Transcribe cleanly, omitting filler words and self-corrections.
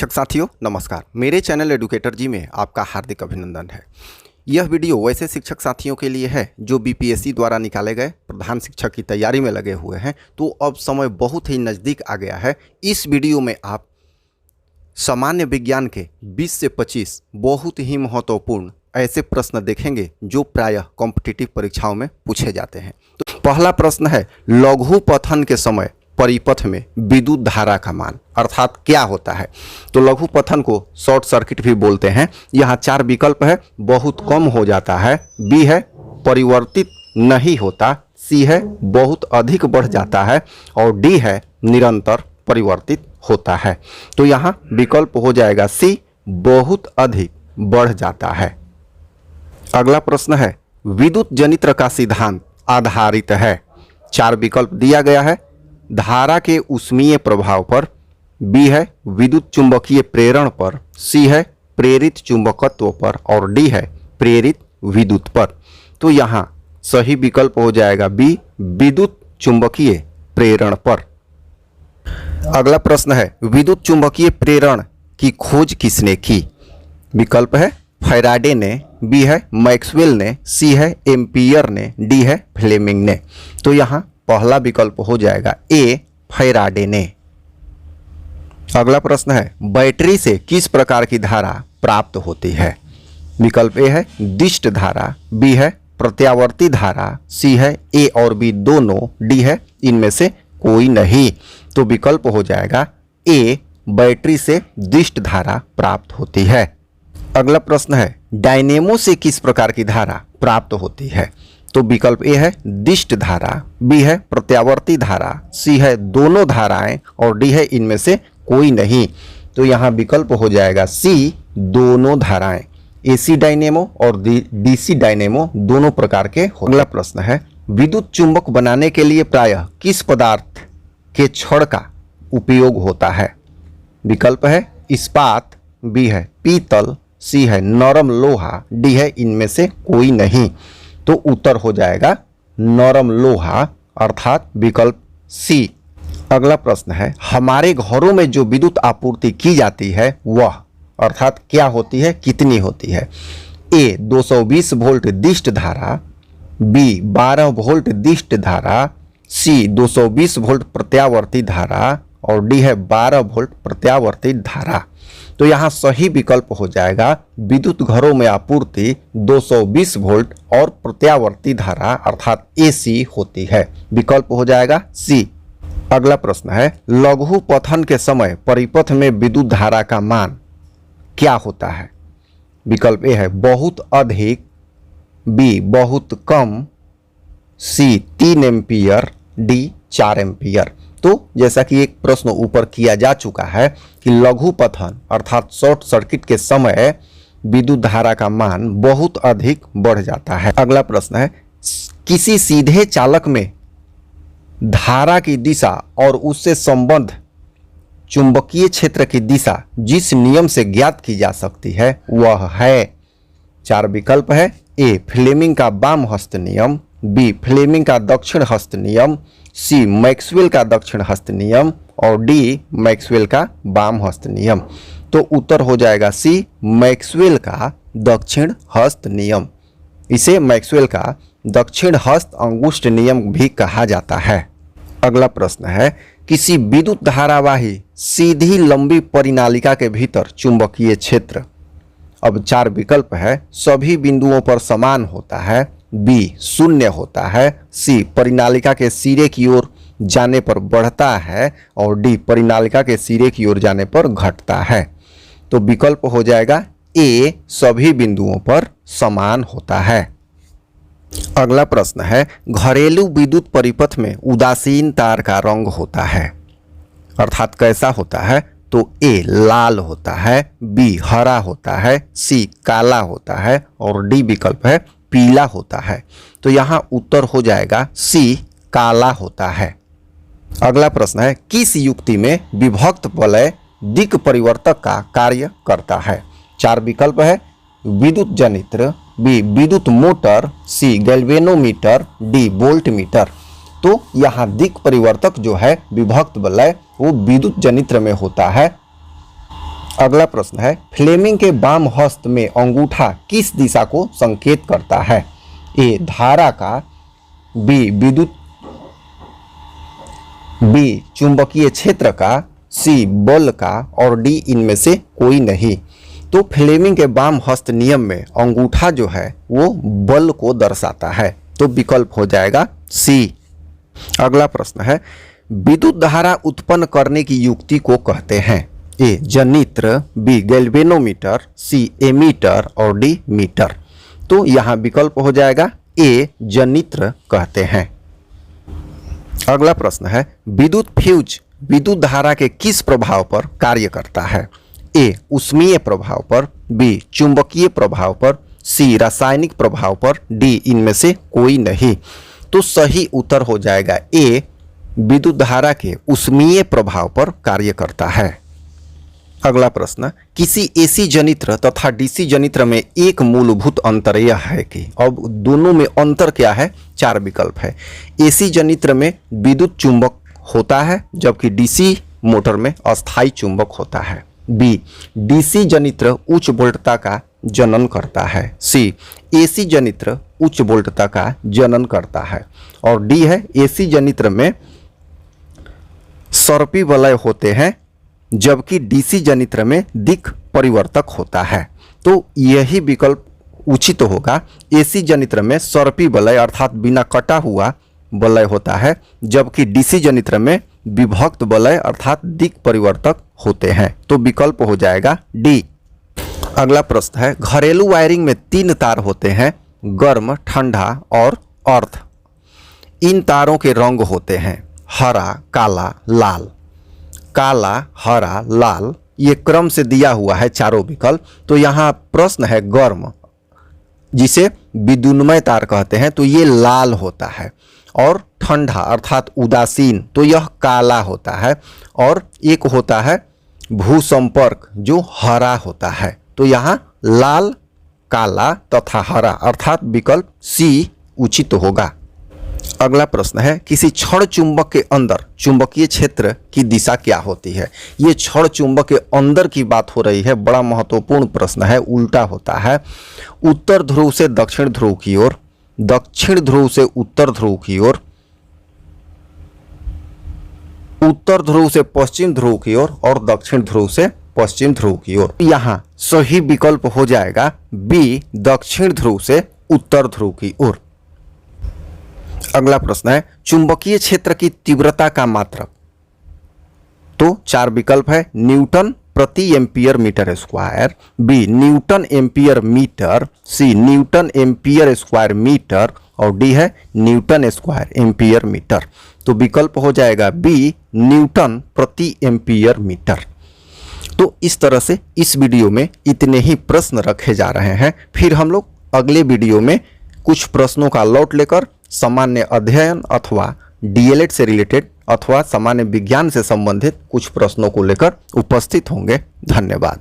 शिक्षक साथियों नमस्कार। मेरे चैनल एडुकेटर जी में आपका हार्दिक अभिनंदन है। यह वीडियो वैसे शिक्षक साथियों के लिए है जो बीपीएससी द्वारा निकाले गए प्रधान शिक्षक की तैयारी में लगे हुए हैं। तो अब समय बहुत ही नज़दीक आ गया है। इस वीडियो में आप सामान्य विज्ञान के 20 से 25 बहुत ही महत्वपूर्ण ऐसे प्रश्न देखेंगे जो प्रायः कॉम्पिटिटिव परीक्षाओं में पूछे जाते हैं। तो पहला प्रश्न है, लघु पथन के समय परिपथ में विद्युत धारा का मान अर्थात क्या होता है। तो लघु पथन को शॉर्ट सर्किट भी बोलते हैं। यहाँ 4 विकल्प है, बहुत कम हो जाता है, बी है परिवर्तित नहीं होता, सी है बहुत अधिक बढ़ जाता है और डी है निरंतर परिवर्तित होता है। तो यहाँ विकल्प हो जाएगा सी, बहुत अधिक बढ़ जाता है। अगला प्रश्न है, विद्युत जनित्र का सिद्धांत आधारित है। 4 विकल्प दिया गया है, धारा के ऊष्मीय प्रभाव पर, बी है विद्युत चुंबकीय प्रेरण पर, सी है प्रेरित चुंबकत्व पर और डी है प्रेरित विद्युत पर। तो यहाँ सही विकल्प हो जाएगा बी, विद्युत चुंबकीय प्रेरण पर। अगला प्रश्न है, विद्युत चुंबकीय प्रेरण की खोज किसने की। विकल्प है फैराडे ने, बी है मैक्सवेल ने, सी है एम्पियर ने, डी है फ्लेमिंग ने। तो यहाँ पहला विकल्प हो जाएगा ए, फैराडे ने। अगला प्रश्न है, बैटरी से किस प्रकार की धारा प्राप्त होती है। विकल्प ए है दिष्ट धारा, बी है प्रत्यावर्ती धारा, सी है ए और बी दोनों, डी है इनमें से कोई नहीं। तो विकल्प हो जाएगा ए, बैटरी से दिष्ट धारा प्राप्त होती है। अगला प्रश्न है, डायनेमो से किस प्रकार की धारा प्राप्त होती है। तो विकल्प ए है दिष्ट धारा, बी है प्रत्यावर्ती धारा, सी है दोनों धाराएं और डी है इनमें से कोई नहीं। तो यहाँ विकल्प हो जाएगा सी, दोनों धाराएं। एसी डायनेमो और डीसी डायनेमो दोनों प्रकार के। अगला प्रश्न है, विद्युत चुंबक बनाने के लिए प्रायः किस पदार्थ के छड़ का उपयोग होता है। विकल्प है इस्पात, बी है पीतल, सी है नरम लोहा, डी है इनमें से कोई नहीं। तो उत्तर हो जाएगा नरम लोहा अर्थात विकल्प सी। अगला प्रश्न है, हमारे घरों में जो विद्युत आपूर्ति की जाती है वह अर्थात क्या होती है, कितनी होती है। ए 220 वोल्ट दिष्ट धारा, बी 12 वोल्ट दिष्ट धारा, सी 220 वोल्ट प्रत्यावर्ती धारा और डी है 12 वोल्ट प्रत्यावर्ती धारा। तो यहाँ सही विकल्प हो जाएगा विद्युत घरों में आपूर्ति 220 वोल्ट और प्रत्यावर्ती धारा अर्थात एसी होती है। विकल्प हो जाएगा सी। अगला प्रश्न है, लघु पथन के समय परिपथ में विद्युत धारा का मान क्या होता है। विकल्प ए है बहुत अधिक, बी बहुत कम, सी 3 एम्पियर, डी 4 एम्पियर। तो जैसा कि एक प्रश्न ऊपर किया जा चुका है कि लघु पथन अर्थात शॉर्ट सर्किट के समय विद्युत धारा का मान बहुत अधिक बढ़ जाता है। अगला प्रश्न है, किसी सीधे चालक में धारा की दिशा और उससे संबद्ध चुंबकीय क्षेत्र की दिशा जिस नियम से ज्ञात की जा सकती है वह है। 4 विकल्प है, ए फ्लेमिंग का वाम हस्त नियम, बी फ्लेमिंग का दक्षिण हस्त नियम, सी मैक्सवेल का दक्षिण हस्त नियम और डी मैक्सवेल का वाम हस्त नियम। तो उत्तर हो जाएगा सी, मैक्सवेल का दक्षिण हस्त नियम। इसे मैक्सवेल का दक्षिण हस्त अंगुष्ठ नियम भी कहा जाता है। अगला प्रश्न है, किसी विद्युत धारावाही सीधी लंबी परिनालिका के भीतर चुंबकीय क्षेत्र। अब 4 विकल्प है, सभी बिंदुओं पर समान होता है, बी शून्य होता है, सी परिनालिका के सिरे की ओर जाने पर बढ़ता है और डी परिनालिका के सिरे की ओर जाने पर घटता है। तो विकल्प हो जाएगा ए, सभी बिंदुओं पर समान होता है। अगला प्रश्न है, घरेलू विद्युत परिपथ में उदासीन तार का रंग होता है अर्थात कैसा होता है। तो ए लाल होता है, बी हरा होता है, सी काला होता है और डी विकल्प है पीला होता है। तो यहाँ उत्तर हो जाएगा सी, काला होता है। अगला प्रश्न है, किस युक्ति में विभक्त वलय दिक् परिवर्तक का कार्य करता है। 4 विकल्प है, विद्युत जनित्र, बी विद्युत मोटर, सी गैल्वेनोमीटर, डी वोल्ट मीटर। तो यहाँ दिक् परिवर्तक जो है विभक्त वलय वो विद्युत जनित्र में होता है अगला प्रश्न है, फ्लेमिंग के वाम हस्त में अंगूठा किस दिशा को संकेत करता है? ए धारा का, बी विद्युत, बी चुंबकीय क्षेत्र का, सी बल का और डी इनमें से कोई नहीं। तो फ्लेमिंग के वाम हस्त नियम में अंगूठा जो है वो बल को दर्शाता है, तो विकल्प हो जाएगा सी। अगला प्रश्न है, विद्युत धारा उत्पन्न करने की युक्ति को कहते हैं? ए जनित्र, बी गैल्वेनोमीटर, सी एमीटर और डी मीटर। तो यहाँ विकल्प हो जाएगा ए जनित्र कहते हैं। अगला प्रश्न है, विद्युत फ्यूज विद्युत धारा के किस प्रभाव पर कार्य करता है? ए ऊष्मीय प्रभाव पर, बी चुंबकीय प्रभाव पर, सी रासायनिक प्रभाव पर, डी इनमें से कोई नहीं। तो सही उत्तर हो जाएगा ए विद्युत धारा के ऊष्मीय प्रभाव पर कार्य करता है। अगला प्रश्न, किसी एसी जनित्र तथा डीसी जनित्र में एक मूलभूत अंतर यह है कि, अब दोनों में अंतर क्या है? 4 विकल्प है। एसी जनित्र में विद्युत चुंबक होता है जबकि डीसी मोटर में अस्थायी चुंबक होता है। बी डीसी जनित्र उच्च वोल्टता का जनन करता है। सी एसी जनित्र उच्च वोल्टता का जनन करता है। और डी है एसी जनित्र में सर्पी वलय होते हैं जबकि डीसी जनित्र में दिक् परिवर्तक होता है। तो यही विकल्प उचित होगा। एसी जनित्र में सर्पी वलय अर्थात बिना कटा हुआ वलय होता है जबकि डीसी जनित्र में विभक्त वलय अर्थात दिक् परिवर्तक होते हैं। तो विकल्प हो जाएगा डी। अगला प्रश्न है, घरेलू वायरिंग में 3 तार होते हैं, गर्म, ठंडा और अर्थ। इन तारों के रंग होते हैं हरा, काला, लाल। काला, हरा, लाल ये क्रम से दिया हुआ है चारों विकल्प। तो यहाँ प्रश्न है गर्म, जिसे विद्युन्मय तार कहते हैं, तो ये लाल होता है। और ठंडा अर्थात उदासीन, तो यह काला होता है। और एक होता है भूसंपर्क जो हरा होता है। तो यहाँ लाल, काला तथा हरा अर्थात विकल्प सी उचित होगा। अगला प्रश्न है, किसी क्षण चुंबक के अंदर चुंबकीय क्षेत्र की दिशा क्या होती है? ये क्षण चुंबक के अंदर की बात हो रही है, बड़ा महत्वपूर्ण प्रश्न है। उल्टा होता है, उत्तर ध्रुव से दक्षिण ध्रुव की ओर, दक्षिण ध्रुव से उत्तर ध्रुव की ओर, उत्तर ध्रुव से पश्चिम ध्रुव की ओर और दक्षिण ध्रुव से पश्चिम ध्रुव की ओर। यहाँ सही विकल्प हो जाएगा बी दक्षिण ध्रुव से उत्तर ध्रुव की ओर। अगला प्रश्न है, चुंबकीय क्षेत्र की तीव्रता का मात्रक। तो 4 विकल्प है, न्यूटन प्रति ampere metre square, B newton ampere metre, C newton ampere square metre और डी है न्यूटन स्क्वायर एम्पियर मीटर। तो विकल्प हो जाएगा बी न्यूटन प्रति एम्पियर मीटर। तो इस तरह से इस वीडियो में इतने ही प्रश्न रखे जा रहे हैं। फिर हम लोग अगले वीडियो में कुछ प्रश्नों का लॉट लेकर सामान्य अध्ययन अथवा डीएलएड से रिलेटेड अथवा सामान्य विज्ञान से संबंधित कुछ प्रश्नों को लेकर उपस्थित होंगे। धन्यवाद।